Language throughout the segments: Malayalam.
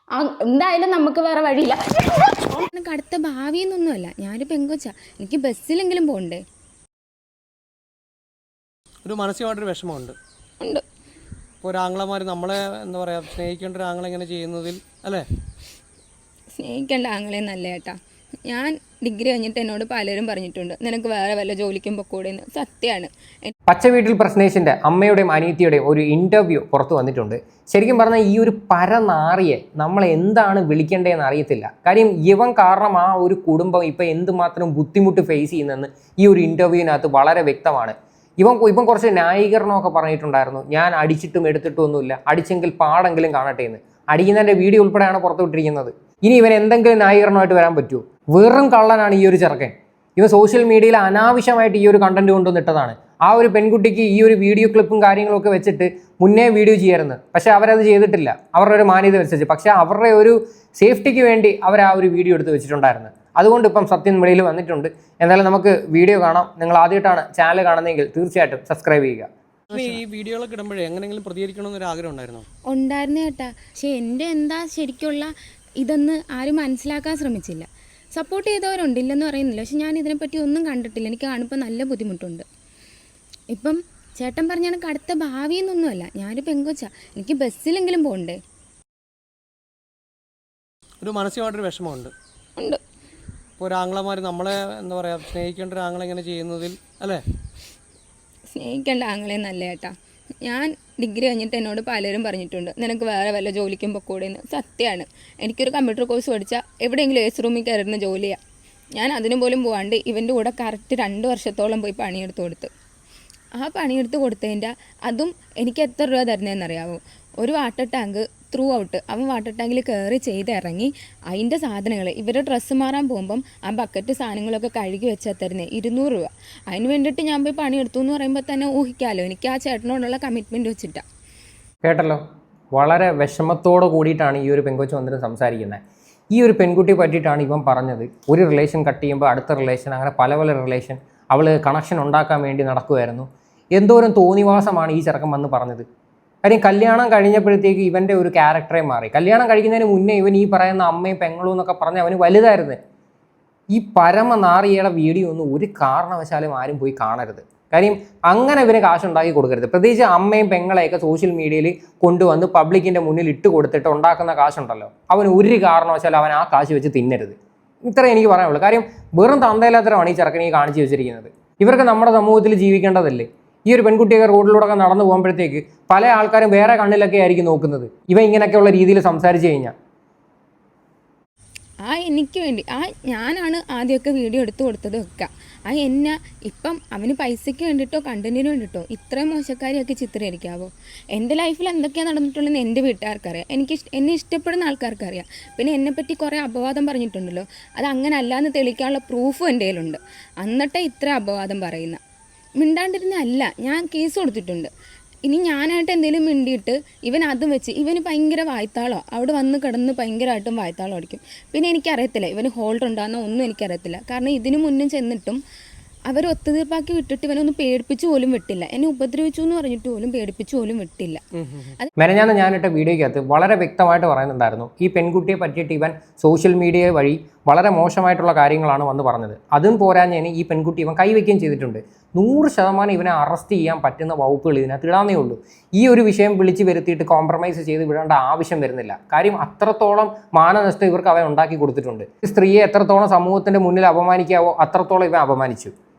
എന്തായാലും നമുക്ക് വേറെ വഴിയില്ല. എനിക്ക് അടുത്ത ഭാവിയെന്നൊന്നുമല്ല, ഞാനൊരു പെങ്കൊച്ചാ, എനിക്ക് ബസ്സിലെങ്കിലും പോകണ്ടേ. ഒരു മാനസികമായിട്ടൊരു വിഷമമുണ്ട്. ഉണ്ട്. ഇപ്പോൾ ഒരു ആങ്ങളമാർ നമ്മളെ എന്താ പറയുക സ്നേഹിക്കേണ്ട ഒരു ആങ്ങളെ ഇങ്ങനെ ചെയ്യുന്നതിൽ അല്ലേ? സ്നേഹിക്കേണ്ട ആങ്ങളെ നല്ല ഏട്ടാ. ഞാൻ ഡിഗ്രി കഴിഞ്ഞിട്ട് എന്നോട് പലരും പറഞ്ഞിട്ടുണ്ട് നിനക്ക് വേറെ വല്ല ജോലിക്കും പൊക്കൂടെ എന്ന്. സത്യമാണ്. പച്ചവീട്ടിൽ പ്രശ്നേഷിൻ്റെ അമ്മയുടെയും അനിയത്തിയുടെയും ഒരു ഇൻ്റർവ്യൂ പുറത്തു വന്നിട്ടുണ്ട്. ശരിക്കും പറഞ്ഞാൽ ഈ ഒരു പരനാറിയെ നമ്മൾ എന്താണ് വിളിക്കേണ്ടതെന്ന് അറിയത്തില്ല. കാര്യം ഇവൻ കാരണം ആ ഒരു കുടുംബം ഇപ്പം എന്തുമാത്രം ബുദ്ധിമുട്ട് ഫേസ് ചെയ്യുന്നതെന്ന് ഈ ഒരു ഇൻ്റർവ്യൂവിനകത്ത് വളരെ വ്യക്തമാണ്. ഇവൻ കുറച്ച് ന്യായീകരണമൊക്കെ പറഞ്ഞിട്ടുണ്ടായിരുന്നു. ഞാൻ അടിച്ചിട്ടും എടുത്തിട്ടും ഒന്നുമില്ല, അടിച്ചെങ്കിൽ പാടെങ്കിലും കാണട്ടെ എന്ന്. അടിക്കുന്നതിൻ്റെ വീഡിയോ ഉൾപ്പെടെയാണ് പുറത്തുവിട്ടിരിക്കുന്നത്. ഇനി ഇവൻ എന്തെങ്കിലും ന്യായീകരണമായിട്ട് വരാൻ പറ്റുമോ? വെറും കള്ളനാണ് ഈ ഒരു ചെറുക്കൻ. ഇവൻ സോഷ്യൽ മീഡിയയിൽ അനാവശ്യമായിട്ട് ഈ ഒരു കണ്ടന്റ് കൊണ്ടുവന്നിട്ടതാണ്. ആ ഒരു പെൺകുട്ടിക്ക് ഈ ഒരു വീഡിയോ ക്ലിപ്പും കാര്യങ്ങളൊക്കെ വെച്ചിട്ട് മുന്നേ വീഡിയോ ചെയ്യായിരുന്നു. പക്ഷേ അവരത് ചെയ്തിട്ടില്ല, അവരുടെ ഒരു മാന്യത വെച്ചിട്ട്. പക്ഷേ അവരുടെ ഒരു സേഫ്റ്റിക്ക് വേണ്ടി അവർ ആ ഒരു വീഡിയോ എടുത്ത് വെച്ചിട്ടുണ്ടായിരുന്നു. അതുകൊണ്ട് ഇപ്പം സത്യം വെളിയിൽ വന്നിട്ടുണ്ട്. എന്തായാലും നമുക്ക് വീഡിയോ കാണാം. നിങ്ങൾ ആദ്യമായിട്ടാണ് ചാനൽ കാണുന്നതെങ്കിൽ തീർച്ചയായിട്ടും സബ്സ്ക്രൈബ് ചെയ്യുക. ഈ വീഡിയോകളൊക്കെ ഇടുമ്പോഴേ എങ്ങനെയെങ്കിലും പ്രതികരിക്കണമെന്നൊരു ആഗ്രഹം ഉണ്ടായിരുന്നോ? ഉണ്ടായിരുന്നു കേട്ടാ. പക്ഷെ എൻ്റെ എന്താ ശരിക്കുള്ള ഇതെന്ന് ആരും മനസ്സിലാക്കാൻ ശ്രമിച്ചില്ല. സപ്പോർട്ട് ചെയ്തവരുണ്ട്, ഇല്ലെന്ന് പറയുന്നില്ല. പക്ഷെ ഞാൻ ഇതിനെപ്പറ്റി ഒന്നും കണ്ടിട്ടില്ല. എനിക്ക് കാണുമ്പോൾ നല്ല ബുദ്ധിമുട്ടുണ്ട്. ഇപ്പം ചേട്ടൻ പറഞ്ഞ കണക്ക് അടുത്ത ഭാവിയെന്നൊന്നുമല്ല, ഞാനൊരു പെങ്കൊച്ചാ, എനിക്ക് ബസ്സിലെങ്കിലും പോകണ്ടേ. ഒരു മാനസികമായിട്ടൊരു വിഷമമുണ്ട്. ഉണ്ട്. ഇപ്പോൾ ഒരു ആങ്ങളമാർ നമ്മളെ എന്താ പറയുക സ്നേഹിക്കേണ്ട ഒരു ആങ്ങളെ ഇങ്ങനെ ചെയ്യുന്നതിൽ അല്ലേ? സ്നേഹിക്കേണ്ട ആങ്ങളെ നല്ല ഏട്ടാ. ഞാൻ ഡിഗ്രി കഴിഞ്ഞിട്ട് എന്നോട് പലരും പറഞ്ഞിട്ടുണ്ട് നിനക്ക് വേറെ വല്ല ജോലിക്കും പൊക്കൂടെ എന്ന്. സത്യമാണ്. എനിക്കൊരു കമ്പ്യൂട്ടർ കോഴ്സ് പഠിച്ചാൽ എവിടെയെങ്കിലും എ സി റൂമിൽ കയറുന്ന ജോലിയാണ്. ഞാൻ അതിന് പോലും പോകാണ്ട് ഇവൻ്റെ കൂടെ കറക്റ്റ് 2 വർഷത്തോളം പോയി പണിയെടുത്ത് കൊടുത്ത്. ആ പണിയെടുത്ത് കൊടുത്തതിൻ്റെ അതും എനിക്ക് എത്ര രൂപ തരുന്നതെന്നറിയാമോ? ഒരു വാട്ടർ ടാങ്ക് ത്രൂ ഔട്ട് അവൻ വാട്ടർ ടാങ്കിൽ കയറി ചെയ്തിറങ്ങി അതിൻ്റെ സാധനങ്ങൾ ഇവരുടെ ഡ്രസ്സ് മാറാൻ പോകുമ്പം ആ ബക്കറ്റ് സാധനങ്ങളൊക്കെ കഴുകി വെച്ചാൽ തരുന്നത് 200 രൂപ. അതിന് വേണ്ടിയിട്ട് ഞാൻ പോയി പണിയെടുത്തു എന്ന് പറയുമ്പോൾ തന്നെ ഊഹിക്കാമല്ലോ എനിക്ക് ആ ചേട്ടനോടുള്ള കമ്മിറ്റ്മെൻറ്റ് വെച്ചിട്ടാണ്. കേട്ടല്ലോ, വളരെ വിഷമത്തോട് കൂടിയിട്ടാണ് ഈ ഒരു പെൺകൊച്ച് വന്നിട്ട് സംസാരിക്കുന്നത്. ഈ ഒരു പെൺകുട്ടിയെ പറ്റിയിട്ടാണ് ഇവൻ പറഞ്ഞത്. ഒരു റിലേഷൻ കട്ട് ചെയ്യുമ്പോൾ അടുത്ത റിലേഷൻ, അങ്ങനെ പല റിലേഷൻ അവൾ കണക്ഷൻ ഉണ്ടാക്കാൻ വേണ്ടി നടക്കുമായിരുന്നു. എന്തോരം തോന്നിവാസമാണ് ഈ ചെറുക്കൻ വന്ന് പറഞ്ഞത്. കാര്യം കല്യാണം കഴിഞ്ഞപ്പോഴത്തേക്ക് ഇവൻ്റെ ഒരു ക്യാരക്ടറെ മാറി. കല്യാണം കഴിക്കുന്നതിന് മുന്നേ ഇവൻ ഈ പറയുന്ന അമ്മയും പെങ്ങളും എന്നൊക്കെ പറഞ്ഞ് അവന് വലുതായിരുന്നു. ഈ പരമനാറിയുടെ വീഡിയോ ഒന്നും ഒരു കാരണവശാലും ആരും പോയി കാണരുത്. കാര്യം അങ്ങനെ ഇവന് കാശുണ്ടാക്കി കൊടുക്കരുത്. പ്രത്യേകിച്ച് അമ്മയും പെങ്ങളെയൊക്കെ സോഷ്യൽ മീഡിയയിൽ കൊണ്ടുവന്ന് പബ്ലിക്കിൻ്റെ മുന്നിൽ ഇട്ട് കൊടുത്തിട്ട് ഉണ്ടാക്കുന്ന കാശുണ്ടല്ലോ, അവൻ ഒരു കാരണവശാലും അവൻ ആ കാശ് വെച്ച് തിന്നരുത്. ഇത്രയും എനിക്ക് പറയാനുള്ളൂ. കാര്യം വെറും തന്തയില്ലാത്തരമാണ് ഈ ചെറുക്കനെ കാണിച്ചു വെച്ചിരിക്കുന്നത്. ഇവർക്ക് നമ്മുടെ സമൂഹത്തിൽ ജീവിക്കേണ്ടതല്ലേ? ഈ ഒരു പെൺകുട്ടിയൊക്കെ റോഡിലൂടെ നടന്നു പോകുമ്പോഴത്തേക്ക് പല ആൾക്കാരും വേറെ കണ്ണിലൊക്കെ ആയിരിക്കും നോക്കുന്നത് ഇവ ഇങ്ങനെയൊക്കെയുള്ള രീതിയിൽ സംസാരിച്ചു കഴിഞ്ഞാൽ. എനിക്ക് വേണ്ടി ഞാനാണ് ആദ്യമൊക്കെ വീഡിയോ എടുത്തു കൊടുത്തത് ഒക്കെ. എന്നെ ഇപ്പം അവന് പൈസയ്ക്ക് വേണ്ടിയിട്ടോ കണ്ടന്റിന് വേണ്ടിയിട്ടോ ഇത്രയും മോശക്കാരിയൊക്കെ ചിത്രീകരിക്കാവോ? എൻ്റെ ലൈഫിൽ എന്തൊക്കെയാണ് നടന്നിട്ടുള്ളതെന്ന് എൻ്റെ വീട്ടുകാർക്കറിയാം, എന്നെ ഇഷ്ടപ്പെടുന്ന ആൾക്കാർക്കറിയാം. പിന്നെ എന്നെപ്പറ്റി കുറേ അപവാദം പറഞ്ഞിട്ടുണ്ടല്ലോ, അത് അങ്ങനെ അല്ലാന്ന് തെളിയിക്കാനുള്ള പ്രൂഫും എൻ്റെ കയ്യിലുണ്ട്. എന്നിട്ടേ ഇത്ര അപവാദം പറയുന്ന. മിണ്ടാണ്ടിരുന്നല്ല, ഞാൻ കേസ് കൊടുത്തിട്ടുണ്ട്. ഇനി ഞാനായിട്ട് എന്തെങ്കിലും മിണ്ടിയിട്ട് ഇവൻ അതും വെച്ച് ഇവന് ഭയങ്കര വായ്ത്താളോ അവിടെ വന്ന് കിടന്ന് ഭയങ്കരമായിട്ടും വായ്ത്താളം അടിക്കും. പിന്നെ എനിക്കറിയത്തില്ല ഇവന് ഹോൾഡ് ഉണ്ടാകുന്ന ഒന്നും എനിക്കറിയത്തില്ല. കാരണം ഇതിനു മുന്നും ചെന്നിട്ടും അവർ ഒത്തുതീർപ്പാക്കി വിട്ടിട്ട് ഇവനൊന്നും പേടിപ്പിച്ചു പോലും വിട്ടില്ല. എന്നെ ഉപദ്രവിച്ചു എന്ന് പറഞ്ഞിട്ട് പോലും പേടിപ്പിച്ചു പോലും വിട്ടില്ല. മെനഞ്ഞാന്ന് ഞാനിട്ട വീഡിയോയ്ക്കകത്ത് വളരെ വ്യക്തമായിട്ട് പറയുന്നുണ്ടായിരുന്നു ഈ പെൺകുട്ടിയെ പറ്റിയിട്ട് ഇവൻ സോഷ്യൽ മീഡിയ വഴി വളരെ മോശമായിട്ടുള്ള കാര്യങ്ങളാണ് വന്ന് പറഞ്ഞത്. അതും പോരാഞ്ഞതിന് ഈ പെൺകുട്ടി ഇവൻ കൈവയ്ക്കുകയും ചെയ്തിട്ടുണ്ട്. 100% ഇവനെ അറസ്റ്റ് ചെയ്യാൻ പറ്റുന്ന വകുപ്പുകൾ ഇതിനകത്ത് ഇടാന്നേ ഉള്ളൂ. ഈ ഒരു വിഷയം വിളിച്ച് വരുത്തിയിട്ട് കോംപ്രമൈസ് ചെയ്ത് വിടേണ്ട ആവശ്യം വരുന്നില്ല. കാര്യം അത്രത്തോളം മാനനഷ്ടം ഇവർക്ക് അവൻ ഉണ്ടാക്കി കൊടുത്തിട്ടുണ്ട്. സ്ത്രീയെ എത്രത്തോളം സമൂഹത്തിൻ്റെ മുന്നിൽ അപമാനിക്കാവോ അത്രത്തോളം ഇവൻ അപമാനിച്ചു.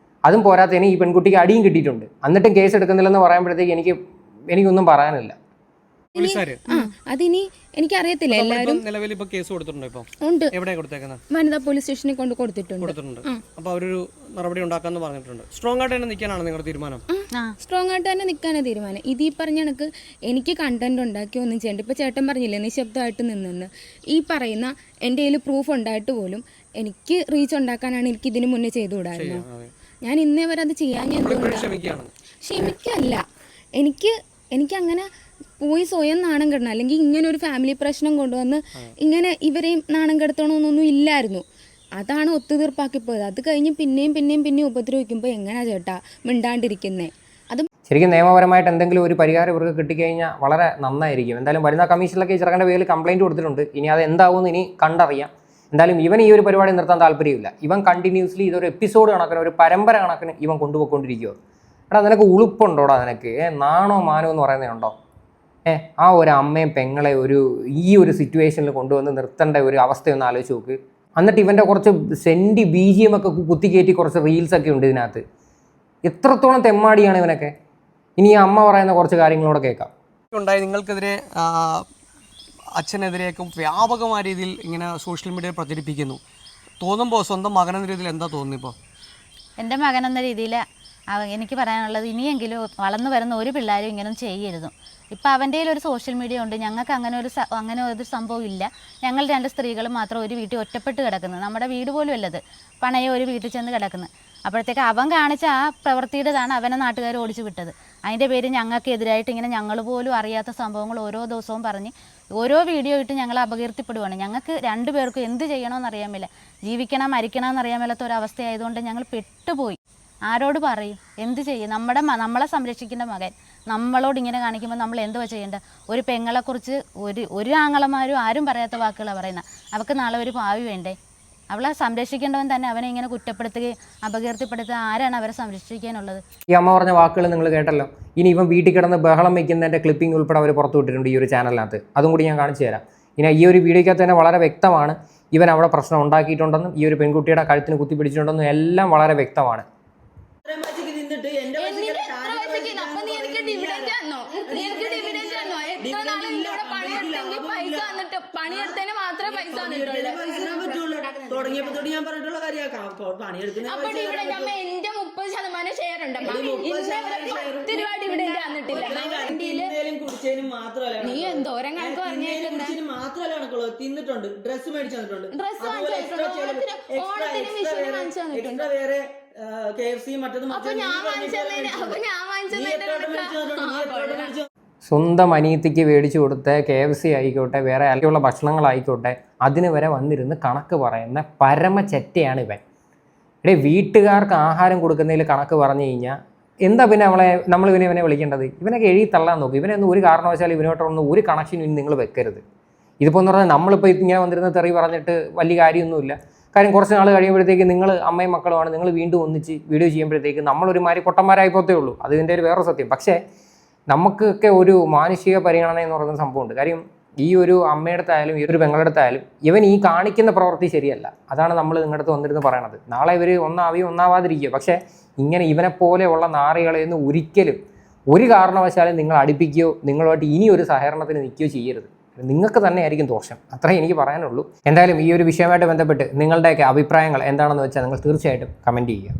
അതും പോരാത്തതിന് ഈ പെൺകുട്ടിക്ക് അടിയും കിട്ടിയിട്ടുണ്ട്. എന്നിട്ടും കേസ് എടുക്കുന്നില്ലെന്ന് പറയുമ്പോഴത്തേക്ക് എനിക്കൊന്നും പറയാനില്ല. അതിനി എനിക്കറിയത്തില്ല. എല്ലാവരും നിലവിൽ ഇപ്പോൾ കേസ് കൊടുത്തിട്ടുണ്ടോ? ഇപ്പോൾ ഉണ്ട്. എവിടെ കൊടുത്തേക്കുന്നത്? വനിതാ പോലീസ് സ്റ്റേഷനിൽ കൊടുത്തിട്ടുണ്ട്. അപ്പോൾ അവരൊരു നടപടി ഉണ്ടാക്കാന്ന് പറഞ്ഞിട്ടുണ്ട്. സ്ട്രോങ് ആയിട്ട് തന്നെ നിൽക്കാനാണ് നിങ്ങളുടെ തീരുമാനം? സ്ട്രോങ് ആയിട്ട് തന്നെ നിൽക്കാനാണ് തീരുമാനം. ഇത് ഈ പറഞ്ഞ കണക്ക് എനിക്ക് കണ്ടന്റ് ഉണ്ടാക്കി ഒന്നും ചെയ്യണ്ട. ഇപ്പോൾ ചേട്ടൻ പറഞ്ഞില്ലേ നിശബ്ദമായിട്ട് നിന്നെന്ന്. ഈ പറയുന്ന എൻ്റെ കയ്യിൽ പ്രൂഫ് ഉണ്ടായിട്ട് പോലും എനിക്ക് റീച്ച് ഉണ്ടാക്കാനാണ് എനിക്ക് ഇതിന് മുന്നേ ചെയ്തുകൂടായിരുന്നു. ഞാൻ ഇന്നേ വരെ അത് ചെയ്യാൻ ക്ഷമിക്കല്ല. എനിക്കങ്ങനെ പോയി സ്വയം നാണം കെടണം, അല്ലെങ്കിൽ ഇങ്ങനെ ഒരു ഫാമിലി പ്രശ്നം കൊണ്ടുവന്ന് ഇങ്ങനെ ഇവരെയും നാണം കെടുത്തണമെന്നൊന്നും ഇല്ലായിരുന്നു. അതാണ് ഒത്തുതീർപ്പാക്കി പോയത്. അത് കഴിഞ്ഞ് പിന്നെയും ഉപദ്രവിക്കുമ്പോൾ എങ്ങനെയാ ചേട്ടാ മിണ്ടാണ്ടിരിക്കുന്നേ? ശരിക്കും നിയമപരമായിട്ട് എന്തെങ്കിലും ഒരു പരിഹാരം ഇവർക്ക് കിട്ടിക്കഴിഞ്ഞാൽ വളരെ നന്നായിരിക്കും. എന്തായാലും വനിതാ കമ്മീഷനിലൊക്കെ ഈ ചെറുക്കൻ്റെ പേരിൽ കംപ്ലയിൻറ്റ് കൊടുത്തിട്ടുണ്ട്. ഇനി അത് എന്താവുമെന്ന് ഇനി കണ്ടറിയാം. എന്തായാലും ഇവൻ ഈ ഒരു പരിപാടി നിർത്താൻ താല്പര്യമില്ല. ഇവൻ കണ്ടിന്യൂസ്ലി ഇതൊരു എപ്പിസോഡ് കണക്കിന്, ഒരു പരമ്പര കണക്കിന് ഇവൻ കൊണ്ടുപോയിക്കൊണ്ടിരിക്കുമോ. എടാ നിനക്ക് ഉളുപ്പുണ്ടോടാ, നിനക്ക് നാണോ മാനോ എന്ന് പറയുന്നതുണ്ടോ? ആ ഒരു അമ്മയും പെങ്ങളെ ഈ ഒരു സിറ്റുവേഷനിൽ കൊണ്ടുവന്ന് നിർത്തേണ്ട ഒരു അവസ്ഥയൊന്ന് ആലോചിച്ച് നോക്ക്. എന്നിട്ട് ഇവൻ്റെ കുറച്ച് സെൻറ്റി BGM ഒക്കെ കുത്തിക്കയറ്റി കുറച്ച് റീൽസൊക്കെ ഉണ്ട് ഇതിനകത്ത്. എത്രത്തോളം തെമ്മാടിയാണ് ഇവനൊക്കെ. ഇനി ഈ അമ്മ പറയുന്ന കുറച്ച് കാര്യങ്ങളോടെ കേൾക്കാം. ഉണ്ടായി നിങ്ങൾക്കെതിരെ അച്ഛനെതിരെയൊക്കെ വ്യാപകമായ രീതിയിൽ ഇങ്ങനെ സോഷ്യൽ മീഡിയയിൽ പ്രചരിപ്പിക്കുന്നു. തോന്നുമ്പോൾ സ്വന്തം മകനെന്ന രീതിയിൽ എന്താ തോന്നുന്നിപ്പോൾ? എൻ്റെ മകനെന്ന രീതിയിൽ എനിക്ക് പറയാനുള്ളത്, ഇനിയെങ്കിലും വളർന്നു വരുന്ന ഒരു പിള്ളേരും ഇങ്ങനെ ചെയ്യരുത്. ഇപ്പം അവൻ്റെ ഒരു സോഷ്യൽ മീഡിയ ഉണ്ട്. ഞങ്ങൾക്ക് അങ്ങനെ ഒരു സംഭവം ഇല്ല. ഞങ്ങൾ 2 സ്ത്രീകളും മാത്രം ഒരു വീട്ടിൽ ഒറ്റപ്പെട്ട് കിടക്കുന്നത്. നമ്മുടെ വീട് പോലും അല്ലത്, പണയ ഒരു വീട്ടിൽ ചെന്ന് കിടക്കുന്നത്. അപ്പോഴത്തേക്ക് അവൻ കാണിച്ച ആ പ്രവൃത്തിയുടേതാണ് അവനെ നാട്ടുകാർ ഓടിച്ചു വിട്ടത്. അതിൻ്റെ പേര് ഞങ്ങൾക്ക് എതിരായിട്ട് ഇങ്ങനെ ഞങ്ങൾ പോലും അറിയാത്ത സംഭവങ്ങൾ ഓരോ ദിവസവും പറഞ്ഞ് ഓരോ വീഡിയോ ഇട്ട് ഞങ്ങൾ അപകീർത്തിപ്പെടുവാണ്. ഞങ്ങൾക്ക് 2 പേർക്കും എന്ത് ചെയ്യണമെന്ന് അറിയാൻ മേല, ജീവിക്കണം മരിക്കണം എന്നറിയാൻ മേലാത്ത ഒരവസ്ഥയായതുകൊണ്ട് ഞങ്ങൾ പെട്ടുപോയി. ആരോട് പറയും, എന്ത് ചെയ്യും? നമ്മളെ സംരക്ഷിക്കേണ്ട മകൻ നമ്മളോട് ഇങ്ങനെ കാണിക്കുമ്പോൾ നമ്മൾ എന്തുവാ ചെയ്യേണ്ടത്? ഒരു പെങ്ങളെക്കുറിച്ച് ഒരു ആങ്ങളമാരും ആരും പറയാത്ത വാക്കുകളാണ് പറയുന്നത്. അവൾക്ക് നാളെ ഒരു ഭാവി വേണ്ടേ? അവളെ സംരക്ഷിക്കേണ്ടവൻ തന്നെ അവനെ ഇങ്ങനെ കുറ്റപ്പെടുത്തുകയും അപകീർത്തിപ്പെടുത്തുക. ആരാണ് അവരെ സംരക്ഷിക്കാനുള്ളത്? ഈ അമ്മ പറഞ്ഞ വാക്കുകൾ നിങ്ങൾ കേട്ടല്ലോ. ഇനി ഇവൻ വീട്ടിൽ കിടന്ന് ബഹളം വയ്ക്കുന്നതിൻ്റെ ക്ലിപ്പിംഗ് ഉൾപ്പെടെ അവർ പുറത്തു വിട്ടിട്ടുണ്ട് ഈ ഒരു ചാനലിനകത്ത്. അതും കൂടി ഞാൻ കാണിച്ചു തരാം. ഇനി ഈ ഒരു വീഡിയോയ്ക്കകത്ത് തന്നെ വളരെ വ്യക്തമാണ് ഇവൻ അവിടെ പ്രശ്നം ഉണ്ടാക്കിയിട്ടുണ്ടെന്നും ഈ ഒരു പെൺകുട്ടിയുടെ കഴുത്തിന് കുത്തിപ്പിടിച്ചിട്ടുണ്ടെന്നും എല്ലാം വളരെ വ്യക്തമാണ്. പണിയെടുത്തതിന് മാത്രമേ പൈസ തുടങ്ങിയപ്പോ തൊട്ട് ഞാൻ പറഞ്ഞിട്ടുള്ള കാര്യമാണ്. പണിയെടുക്കുന്ന ഇവിടെ നമ്മ എന്റെ 30% ഷെയർ ഉണ്ട്. 10 രൂപ ഡിവിഡന്റ് തന്നിട്ടില്ല. കുടിച്ചതിനും മാത്രമല്ല, നീ എന്തോരം കണക്ക് പറഞ്ഞിട്ട് മാത്രമല്ല കണക്കുള്ളൂ. തിന്നിട്ടുണ്ട്, ഡ്രസ്സ് മേടിച്ചു തന്നിട്ടുണ്ട്, എക്സ്ട്രാ വേറെ KFC മറ്റൊന്നും. സ്വന്തം അനിയത്തിക്ക് മേടിച്ചു കൊടുത്ത KFC ആയിക്കോട്ടെ, വേറെ അല്ലെയുള്ള ഭക്ഷണങ്ങളായിക്കോട്ടെ, അതിന് വരെ വന്നിരുന്ന് കണക്ക് പറയുന്ന പരമചെറ്റയാണ് ഇവൻ. വീട്ടുകാർക്ക് ആഹാരം കൊടുക്കുന്നതിൽ കണക്ക് പറഞ്ഞു കഴിഞ്ഞാൽ എന്താ പിന്നെ നമ്മൾ ഇവനെ വിളിക്കേണ്ടത്? ഇവനൊക്കെ എഴുതി തള്ളാൻ നോക്കും. ഇവനൊന്നും ഒരു കാരണവശാലും ഇവനോട്ടൊന്നും ഒരു കണക്ഷനും നിങ്ങൾ വെക്കരുത്. ഇതിപ്പോൾ എന്ന് പറഞ്ഞാൽ നമ്മളിപ്പോൾ ഇങ്ങനെ വന്നിരുന്ന തെറി പറഞ്ഞിട്ട് വലിയ കാര്യമൊന്നുമില്ല. കാര്യം കുറച്ച് നാൾ കഴിയുമ്പോഴത്തേക്ക് നിങ്ങൾ അമ്മയും മക്കളുമാണ്, നിങ്ങൾ വീണ്ടും ഒന്നിച്ച് വീഡിയോ ചെയ്യുമ്പോഴത്തേക്ക് നമ്മളൊരുമാതിരി പൊട്ടന്മാരായി പോത്തേ ഉള്ളൂ. അതിൻ്റെ ഒരു വേറെ സത്യം. പക്ഷേ നമുക്കൊക്കെ ഒരു മാനുഷിക പരിഗണന എന്ന് പറയുന്ന സംഭവമുണ്ട്. കാര്യം ഈ ഒരു അമ്മയുടെ ഈ ഒരു പെങ്ങളുടെ അടുത്തായാലും ഇവൻ ഈ കാണിക്കുന്ന പ്രവൃത്തി ശരിയല്ല. അതാണ് നമ്മൾ നിങ്ങളുടെ അടുത്ത് വന്നിരുന്ന് പറയണത്. നാളെ ഇവർ ഒന്നാവാതിരിക്കുക. പക്ഷേ ഇങ്ങനെ ഇവനെപ്പോലെയുള്ള നാറികളെയൊന്നും ഒരിക്കലും ഒരു കാരണവശാലും നിങ്ങൾ അടുപ്പിക്കുകയോ നിങ്ങളുമായിട്ട് ഇനി ഒരു സഹകരണത്തിന് നിൽക്കുകയോ ചെയ്യരുത്. നിങ്ങൾക്ക് തന്നെ ആയിരിക്കും ദോഷം. അത്രേ എനിക്ക് പറയാനുള്ളൂ. എന്തായാലും ഈ ഒരു വിഷയമായിട്ട് ബന്ധപ്പെട്ട് നിങ്ങളുടെയൊക്കെ അഭിപ്രായങ്ങൾ എന്താണെന്ന് വെച്ചാൽ നിങ്ങൾ തീർച്ചയായിട്ടും കമൻറ്റ് ചെയ്യുക.